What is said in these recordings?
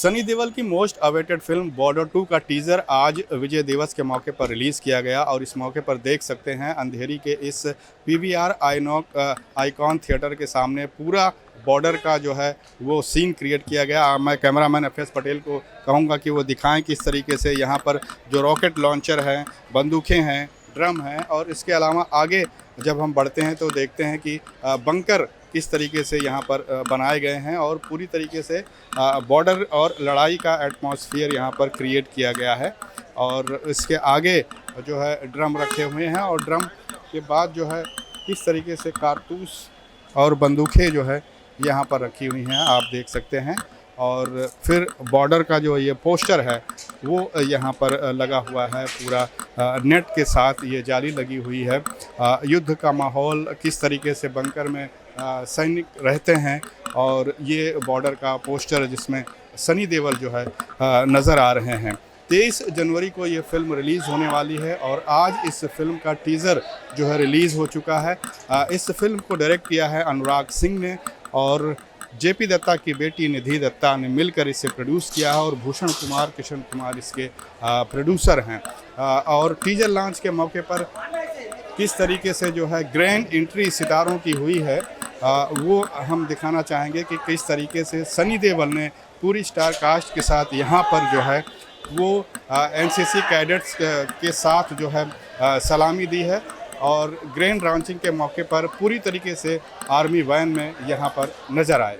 सनी देओल की most awaited film border 2 का teaser आज विजय दिवस के मौके पर रिलीज़ किया गया और इस मौके पर देख सकते हैं अंधेरी के इस पीवीआर आइकॉन थिएटर के सामने पूरा बॉर्डर का जो है वो सीन क्रिएट किया गया। मैं कैमरामैन एफ एस पटेल को कहूँगा कि वो दिखाएं किस तरीके से यहाँ पर जो रॉकेट लॉन्चर हैं, बंदूकें हैं, ड्रम हैं और इसके अलावा आगे जब हम बढ़ते हैं तो देखते हैं कि बंकर किस तरीके से यहाँ पर बनाए गए हैं और पूरी तरीके से बॉर्डर और लड़ाई का एटमॉस्फेयर यहाँ पर क्रिएट किया गया है। और इसके आगे जो है ड्रम रखे हुए हैं और ड्रम के बाद जो है किस तरीके से कारतूस और बंदूकें जो है यहाँ पर रखी हुई हैं, आप देख सकते हैं। और फिर बॉर्डर का जो ये पोस्टर है वो यहाँ पर लगा हुआ है, पूरा नेट के साथ ये जाली लगी हुई है। युद्ध का माहौल किस तरीके से बंकर में सैनिक रहते हैं और ये बॉर्डर का पोस्टर जिसमें सनी देओल जो है नज़र आ रहे हैं। 23 जनवरी को ये फिल्म रिलीज़ होने वाली है और आज इस फिल्म का टीज़र जो है रिलीज़ हो चुका है। इस फिल्म को डायरेक्ट किया है अनुराग सिंह ने और जेपी दत्ता की बेटी निधि दत्ता ने मिलकर इसे प्रोड्यूस किया है और भूषण कुमार, किशन कुमार इसके प्रोड्यूसर हैं। और टीजर लॉन्च के मौके पर किस तरीके से जो है ग्रैंड एंट्री सितारों की हुई है वो हम दिखाना चाहेंगे कि किस तरीके से सनी देओल ने पूरी स्टार कास्ट के साथ यहाँ पर जो है वो एनसीसी कैडेट्स के साथ जो है सलामी दी है और ग्रैंड लॉन्चिंग के मौके पर पूरी तरीके से आर्मी वैन में यहाँ पर नज़र आए।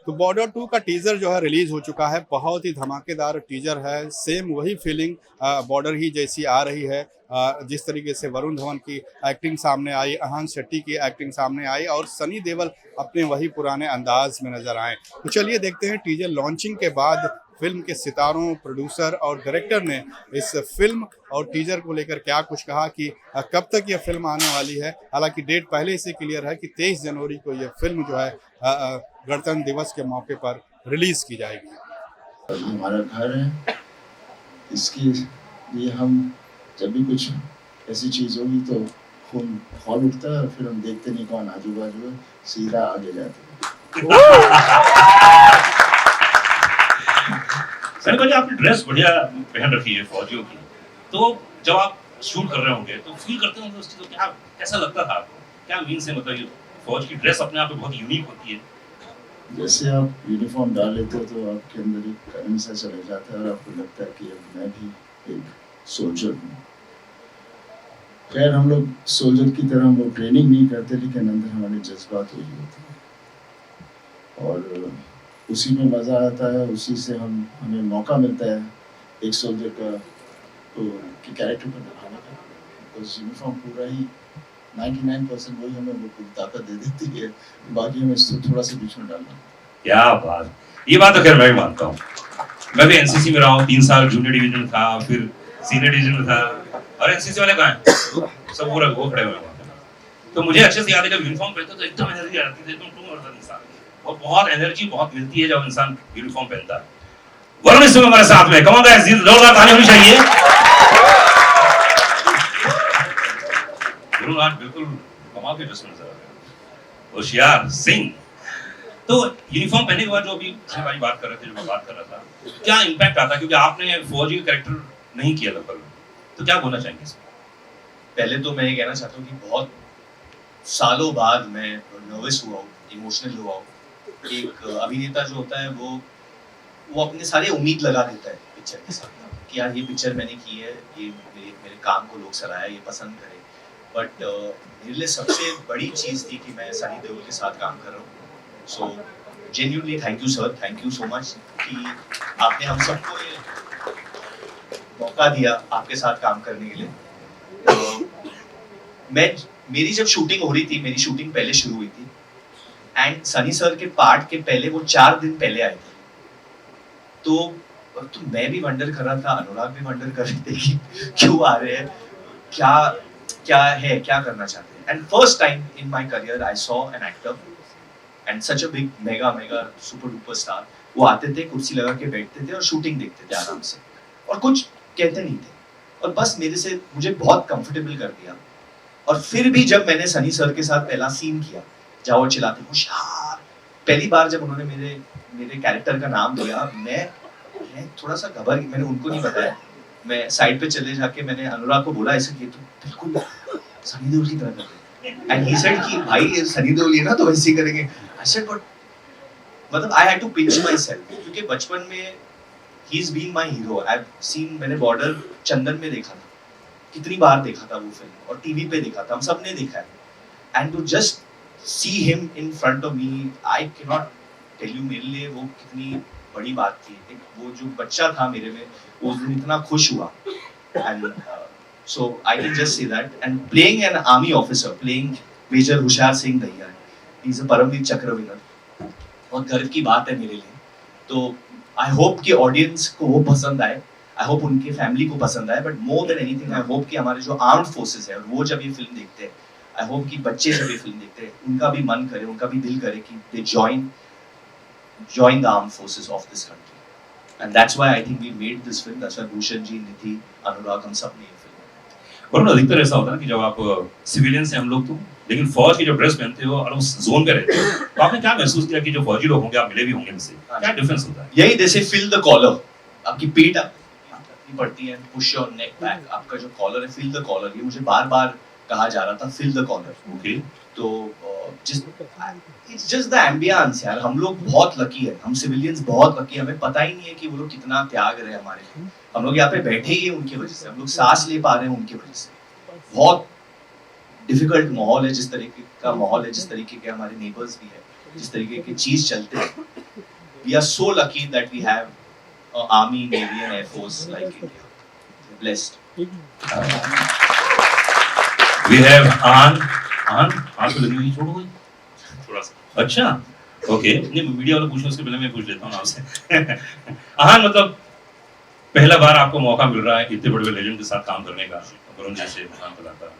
तो बॉर्डर 2 का टीज़र जो है रिलीज़ हो चुका है। बहुत ही धमाकेदार टीज़र है। सेम वही फीलिंग बॉर्डर ही जैसी आ रही है। जिस तरीके से वरुण धवन की एक्टिंग सामने आई, अहान शेट्टी की एक्टिंग सामने आई और सनी देओल अपने वही पुराने अंदाज में नज़र आए। तो चलिए देखते हैं टीज़र लॉन्चिंग के बाद फिल्म के सितारों, प्रोड्यूसर और डायरेक्टर ने इस फिल्म और टीजर को लेकर क्या कुछ कहा कि कब तक यह फिल्म आने वाली है। हालांकि डेट पहले से क्लियर है कि 23 जनवरी को यह फिल्म जो है गणतंत्र दिवस के मौके पर रिलीज की जाएगी। हमारा घर है, इसके लिए हम जब भी कुछ ऐसी चीज़ होगी तो खून खौल उठता है, फिर हम देखते नहीं कौन आजू बाजू है, सीधा आगे जाते हैं। सर को आपने ड्रेस बढ़िया पहन रखी है फौजियों की, तो जब आप शूट कर रहे होंगे तो फील करते होंगे उसकी, तो क्या कैसा लगता था आपको? क्या मीन से मतलब ये फौज की ड्रेस अपने आप में बहुत यूनिक होती है। जैसे आप यूनिफॉर्म डाल लेते हो तो आपके अंदर एक करंट सा चला जाता है और आपको लगता है कि अब मैं भी एक सोल्जर हूँ। खैर हम लोग सोल्जर की तरह हम लोग ट्रेनिंग नहीं करते, लेकिन अंदर हमारे जज्बात वही होते हैं और उसी में मज़ा आता है, उसी से हमें मौका मिलता है एक सोल्जर का कि कैरेक्टर को निभाने का। बिकॉज यूनिफॉर्म पूरा ही 99% वही हमें वो पूरी ताकत दे देती है, बाकी हमें इसको थोड़ा सा बीच में डालना। क्या बात, ये बात तो खैर मैं भी मानता हूँ। मैं भी एनसीसी में रहा हूँ, 3 साल जूनियर डिवीजन में था, फिर सीनियर डिवीजन में था और एनसीसी वाले कहाँ हैं? सब वो खड़े हुए हैं। तो मुझे अच्छे से याद है जब यूनिफॉर्म पहनते तो एकदम एनर्जी आती थी, एकदम टूम और इंसान और बहुत एनर्जी बहुत मिलती है जब इंसान यूनिफॉर्म पहनता है। वरुण इस समय हमारे साथ में, कम ऑन गाइस, जोरदार ताली होनी चाहिए। वरुण आज बिल्कुल कमाल के ड्रेस में नजर आ रहे हैं, होशियार सिंह। तो यूनिफॉर्म पहनने के बाद जो अभी पिछली बारी बात कर रहे थे, जो मैं बात कर रहा था, क्या इम्पैक्ट आता है? क्योंकि आपने फौजी का कैरेक्टर नहीं किया लगभग, तो क्या बोलना चाहेंगे इसमें? पहले तो मैं ये कहना चाहता हूँ कि बहुत सालों बाद मैं नर्वस हुआ हूँ, इमोशनल हुआ हूँ। एक अभिनेता जो होता है वो अपने सारे उम्मीद लगा देता है पिक्चर के साथ कि यार ये पिक्चर मैंने की है, ये मेरे काम को लोग सराहे, ये पसंद करें। बट मेरे लिए सबसे बड़ी चीज़ थी कि मैं सनी देओल के साथ काम कर रहा हूँ। So genuinely thank you sir, thank you so much कि आपने हम सबको ये मौका दिया आपके साथ काम करने के लिए। मेरी जब शूटिंग हो रही थी, मेरी शूटिंग पहले शुरू हुई थी एंड सनी सर के पार्ट के पहले वो 4 दिन पहले आए थे। तो मैं भी वंडर कर रहा था, अनुराग भी वंडर कर रहे थे कि क्यों आ रहे हैं, क्या क्या है, क्या करना चाहते हैं. And first time in my career I saw an actor and such a big mega super duper star. वो आते थे, कुर्सी लगा के बैठते थे और शूटिंग देखते थे आराम से और कुछ कहते नहीं थे और बस मेरे से मुझे बहुत कंफर्टेबल कर दिया. और फिर भी जब मैंने सनी सर के साथ पहला सीन किया जहाँ वो चिल्लाते होशियार, पहली बार जब उन्होंने मेरे कैरेक्टर का नाम लिया, मैं थोड़ा सा घबर, मैंने उनको नहीं बताया. मैं साइड पे चले जाके मैंने अनुराग को बोला ऐसे कि तुम बिल्कुल सनी देओल की तरह कर रहे हो. एंड ही सेड कि भाई सनी देओल है ना तो वैसे ही करेंगे. आई सेड बट मतलब I had to pinch myself क्योंकि बचपन में ही is been my hero. I have seen, मैंने बॉर्डर चंदन में देखा था, कितनी बार देखा था वो फिल्म और टीवी पे देखा था, हम सब ने देखा है. And to just see him in front of me, I can not tell you मेरे लिए वो कितनी बड़ी बात थी. एक वो जो बच्चा था मेरे में वो उस दिन इतना खुश हुआ. And so I can just say that. And playing an army officer, playing major Hushiyar Singh Dahiya, he is a Paramvir चक्र विनर, और गर्व की बात है मेरे लिए. तो आई होप कि ऑडियंस को वो पसंद आए, आई होप उनके फैमिली को पसंद आए, but more than anything I hope कि हमारे जो आर्म्ड फोर्सेस है वो जब ये फिल्म देखते हैं, आई होप कि बच्चे जब ये फिल्म देखते हैं उनका भी मन करे, उनका भी दिल करे कि दे join the armed forces of this country. And that's why I think we made this film. That's why Bhushan ji, Nidhi, Anurag, हम सब ने ये फिल्म. और अधिकतर ऐसा होता है ना कि जब आप सिविलियन से हम लोग तो, लेकिन फौज की जो ड्रेस पहनते हो और उस जोन पे रहते हो, तो आपने क्या महसूस किया कि जो फौजी लोग होंगे आप मिले भी होंगे इनसे, क्या डिफरेंस होता है? यही जैसे fill the collar, आपकी पीठ अपनी पड़ती है, push your neck back, आपका जो कॉलर है fill the collar, ये मुझे बार-बार कहा जा रहा था fill the collar. ओके. तो it's just the ambience यार. हम लोग बहुत लकी है, हम सिविलियंस बहुत लकी है. हमें पता ही नहीं है कि वो लोग कितना त्याग रहे हैं हमारे लिए. हम लोग यहाँ पे बैठे ही हैं उनकी वजह से, हम लोग सांस ले पा रहे हैं उनकी वजह से. बहुत डिफिकल्ट माहौल है, जिस तरीके का माहौल है, जिस तरीके के हमारे नेबर्स भी है, जिस तरीके की चीज चलते हैं. We are so lucky that we have army, navy and air force like India. Blessed. We have आन तो लगी हुई, छोड़ो गई थोड़ा सा. अच्छा, ओके. नहीं, मीडिया वाले पूछो उसके पहले मैं पूछ लेता हूँ आपसे. आहान, मतलब पहला बार आपको मौका मिल रहा है इतने बड़े लेजेंड के साथ काम करने का, वरुण जैसे महान कलाकार,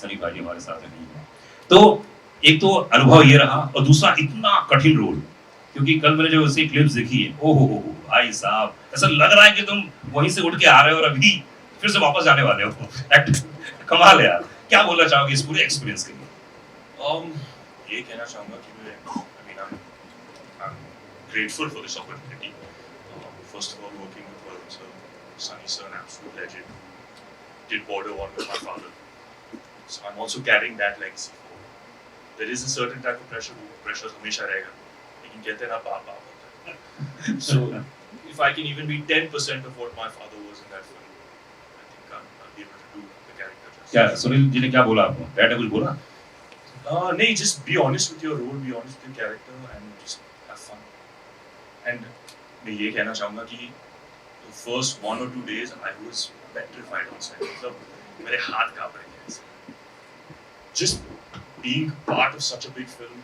सनी भाई हमारे साथ नहीं है, तो एक तो अनुभव ये रहा और दूसरा इतना कठिन रोल, क्योंकि कल मैंने जो उसकी क्लिप्स देखी है, ओहो भाई साहब, ऐसा लग रहा है कि तुम वहीं से उठ के आ रहे हो और अभी फिर से वापस जाने वाले हो. एक्ट कमाल है यार. क्या बोलना चाहोगे इस पूरे एक्सपीरियंस के लिए? ये कहना चाहूँगा कि I'm grateful for this opportunity. First of all, working with Varun sir, Sunny sir, an absolute legend. Did Border 1 with my father. So I'm also carrying that legacy forward. There is a certain type of pressure हमेशा रहेगा, लेकिन कहते हैं ना बाप होता है. So if I can even be 10% of what my father was in that film, I think I'll be able to do the character justice. क्या सुनील जी ने क्या बोला आपको? डैड ने कुछ बोला? नहीं, just be honest with your role, be honest with your character, and just have fun. And मैं ये कहना चाहूँगा कि the first 1 or 2 days I was petrified on set. मतलब मेरे हाथ काँप रहे थे ऐसे. Just being part of such a big film,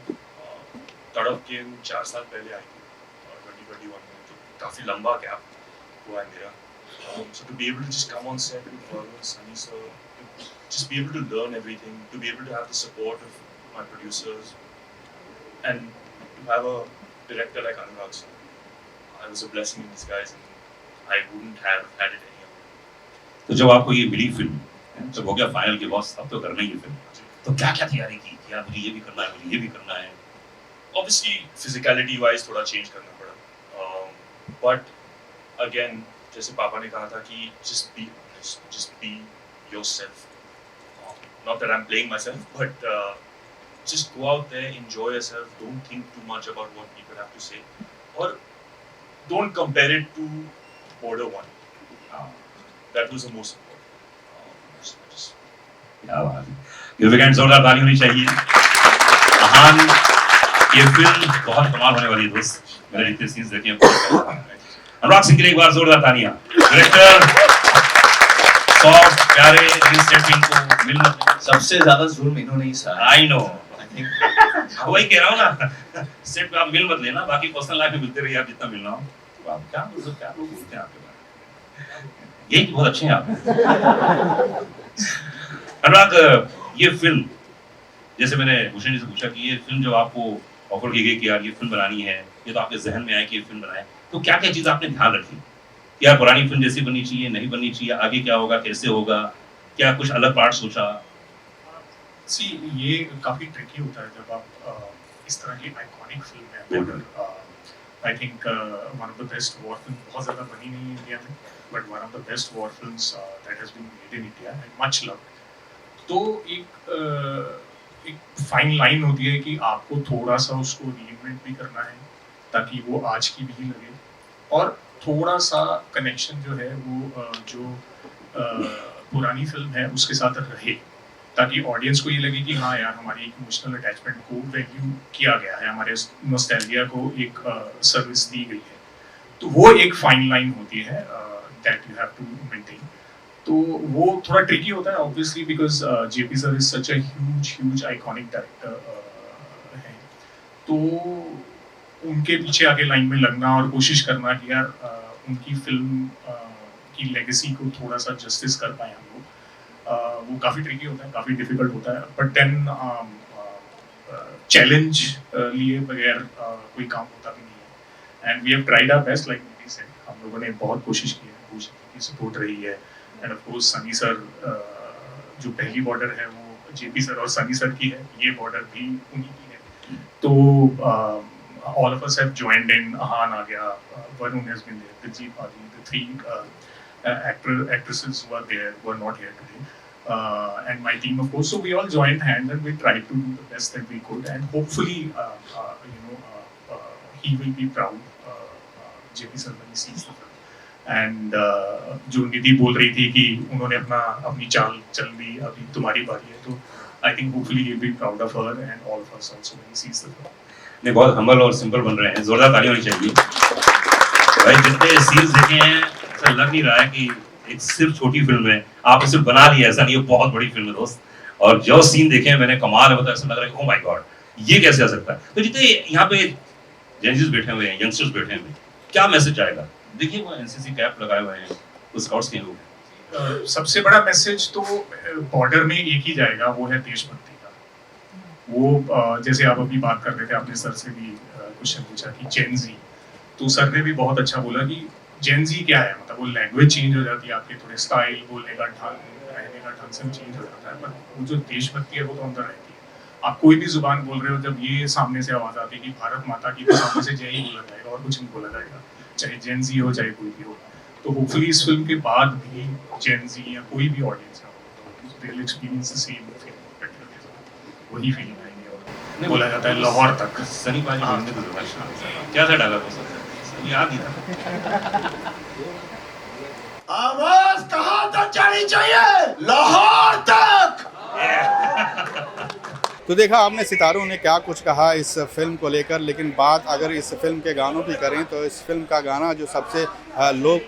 तड़प के 4 साल पहले आई थी, 2021 में, तो काफी लंबा गैप हुआ है मेरा. So to be able to just come on set with Varun, Sunny sir, just be able to learn everything, to be able to have the support of my producers, and to have a director like Anurag sir, I was a blessing in disguise, and I wouldn't have had it any other. तो जब आपको ये मिली film, जब हो गया final के boss, अब तो करना ही है फिल्म, तो क्या क्या तैयारी की कि यार मुझे ये भी करना है, मुझे ये भी करना है? Obviously physicality wise थोड़ा change करना पड़ा, but again जैसे पापा ने कहा था कि just be honest, just be yourself. Not that I'm playing myself, but just go out there, enjoy yourself, don't think too much about what people have to say, or don't compare it to Border 1. That was the most important. क्या बात है. ये weekend जोरदार ताली होनी चाहिए. आहान, ये film बहुत कमाल होने वाली है दोस्त. मैंने जितने सीन्स देखे हैं, अनुराग सिंह के लिए एक बार जोरदार तालियां. डायरेक्टर सॉफ्ट प्यारे इस सेटिंग को मिलना, सबसे ज्यादा जुल्म इन्होंने ही सहा. आई नो, वही कह रहा हूँ ना, सेट पे आप मिल मत लेना, बाकी पर्सनल लाइफ में मिलते रहिए आप जितना मिलना हो. तो आप क्या लोग बोलते हैं आपके बारे में, यही बहुत अच्छे हैं आप. अनुराग, ये फिल्म, जैसे मैंने भूषण जी से पूछा कि ये फिल्म जब आपको ऑफर की गई कि यार ये फिल्म बनानी है, ये तो आपके जहन में आया कि ये फिल्म बनाए, तो क्या क्या चीज़ आपने ध्यान रखी कि यार पुरानी फिल्म जैसी बननी चाहिए, नहीं बननी चाहिए, आगे क्या होगा, कैसे होगा, क्या कुछ अलग पार्ट सोचा? सी ये काफी ट्रिकी होता है जब आप इस तरह की आइकॉनिक फिल्म है Border. I think one of the best war film, बहुत ज्यादा बनी नहीं है इंडिया में, but one of the best war films that has been made in India and much loved. तो एक फाइन लाइन होती है कि आपको थोड़ा सा उसको रीइन्वेंट भी करना है ताकि वो आज की भी लगे, और थोड़ा सा कनेक्शन जो है वो पुरानी फिल्म है उसके साथ रहे, ताकि ऑडियंस को ये लगे कि हाँ यार हमारी एक इमोशनल अटैचमेंट को वैल्यू किया गया है, हमारे नॉस्टैल्जिया को एक सर्विस दी गई है। तो वो एक फाइन लाइन होती है that you have to maintain. तो वो थोड़ा ट्रिकी होता है obviously, because JP sir is such a huge iconic director है, तो उनके पीछे आगे लाइन में लगना और कोशिश करना कि यार उनकी फिल्म की लेगेसी को थोड़ा सा जस्टिस कर पाए हम लोग, वो काफ़ी ट्रिकी होता है, काफ़ी डिफिकल्ट होता है। बट देन चैलेंज लिए बगैर कोई काम होता भी नहीं है, and we have tried our best, like Niti said, हम लोगों ने बहुत कोशिश की है, भूषण की सपोर्ट रही है, end of course Sunny sir, जो पहली बॉर्डर है वो जेपी सर और सनी सर की है, ये बॉर्डर भी उन्हीं की है। तो all of us have joined in. Ahan aa gaya, Varun has been there, Diljit Bali, the three actresses who are there, who are not here today, and my team of course. So we all joined hands and we tried to do the best that we could, and hopefully he will be proud, JP sir, when he sees the film. And जो निधि बोल रही थी कि उन्होंने अपनी चाल चल ली, अभी तुम्हारी बारी है, तो I think hopefully he'll be proud of her and all of us also when he sees the film. नहीं, बहुत हम्बल और सिंपल बन रहे हैं, जोरदार ताली होनी चाहिए भाई। जितने सीन्स देखे हैं ऐसा लग नहीं रहा है कि एक सिर्फ छोटी फिल्म है, आपने सिर्फ बना लिया, ऐसा नहीं है, बहुत बड़ी फिल्म है दोस्त। और जो सीन देखे हैं मैंने, कमाल है, मतलब ऐसा लग रहा है कि ओह माय गॉड, ये कैसे आ सकता है। तो जितने यहाँ पे जेंजीज बैठे हुए हैं, यंगस्टर्स बैठे हैं, क्या मैसेज आएगा? देखिए वो एनसीसी कैप लगाए हुए हैं, वो स्काउट्स के लोग। सबसे बड़ा मैसेज तो बॉर्डर में एक ही जाएगा, वो है देशभक्ति का। वो जैसे आप अभी बात कर रहे थे, आपने सर से भी क्वेश्चन पूछा कि जेनजी, तो सर ने भी बहुत अच्छा बोला कि जेनजी क्या है, मतलब वो लैंग्वेज चेंज हो जाती है, आपके थोड़े स्टाइल, बोलने का ढंग, रहने का ढंग से चेंज हो जाता है, पर वो जो देशभक्ति है वो तो अंदर रहती है। आप कोई भी जुबान बोल रहे हो, जब ये सामने से आवाज आती है कि भारत माता की, तो सामने से जय ही बोला जाएगा और कुछ नहीं बोला जाएगा, चाहे जेनजी हो चाहे कोई भी हो। तो होपफुली इस फिल्म के बाद भी जेनजी या कोई भी ऑडियंस है तो they will experience the same feeling, वही फीलिंग आएगी। और बोला जाता है लाहौर तक। सनी पाजी बोलने को क्या था डायलॉग, याद नहीं था। आवाज कहां तक जानी चाहिए? लाहौर तक। तो देखा आपने सितारों ने क्या कुछ कहा इस फिल्म को लेकर, लेकिन बात अगर इस फिल्म के गानों की करें तो इस फिल्म का गाना जो सबसे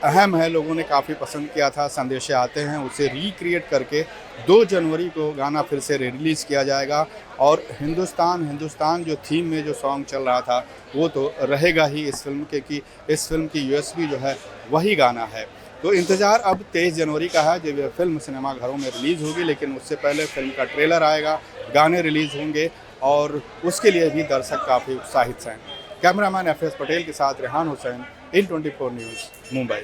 अहम है, लोगों ने काफ़ी पसंद किया था, संदेशे आते हैं, उसे रिक्रिएट करके 2 जनवरी को गाना फिर से रिलीज़ किया जाएगा। और हिंदुस्तान जो थीम में जो सॉन्ग चल रहा था वो तो रहेगा ही इस फिल्म के, कि इस फिल्म की यूएसपी जो है वही गाना है। तो इंतज़ार अब 23 जनवरी का है जब यह फिल्म सिनेमाघरों में रिलीज़ होगी, लेकिन उससे पहले फिल्म का ट्रेलर आएगा, गाने रिलीज़ होंगे और उसके लिए भी दर्शक काफ़ी उत्साहित हैं। कैमरामैन FS पटेल के साथ रेहान हुसैन, इन 24 न्यूज़, मुंबई।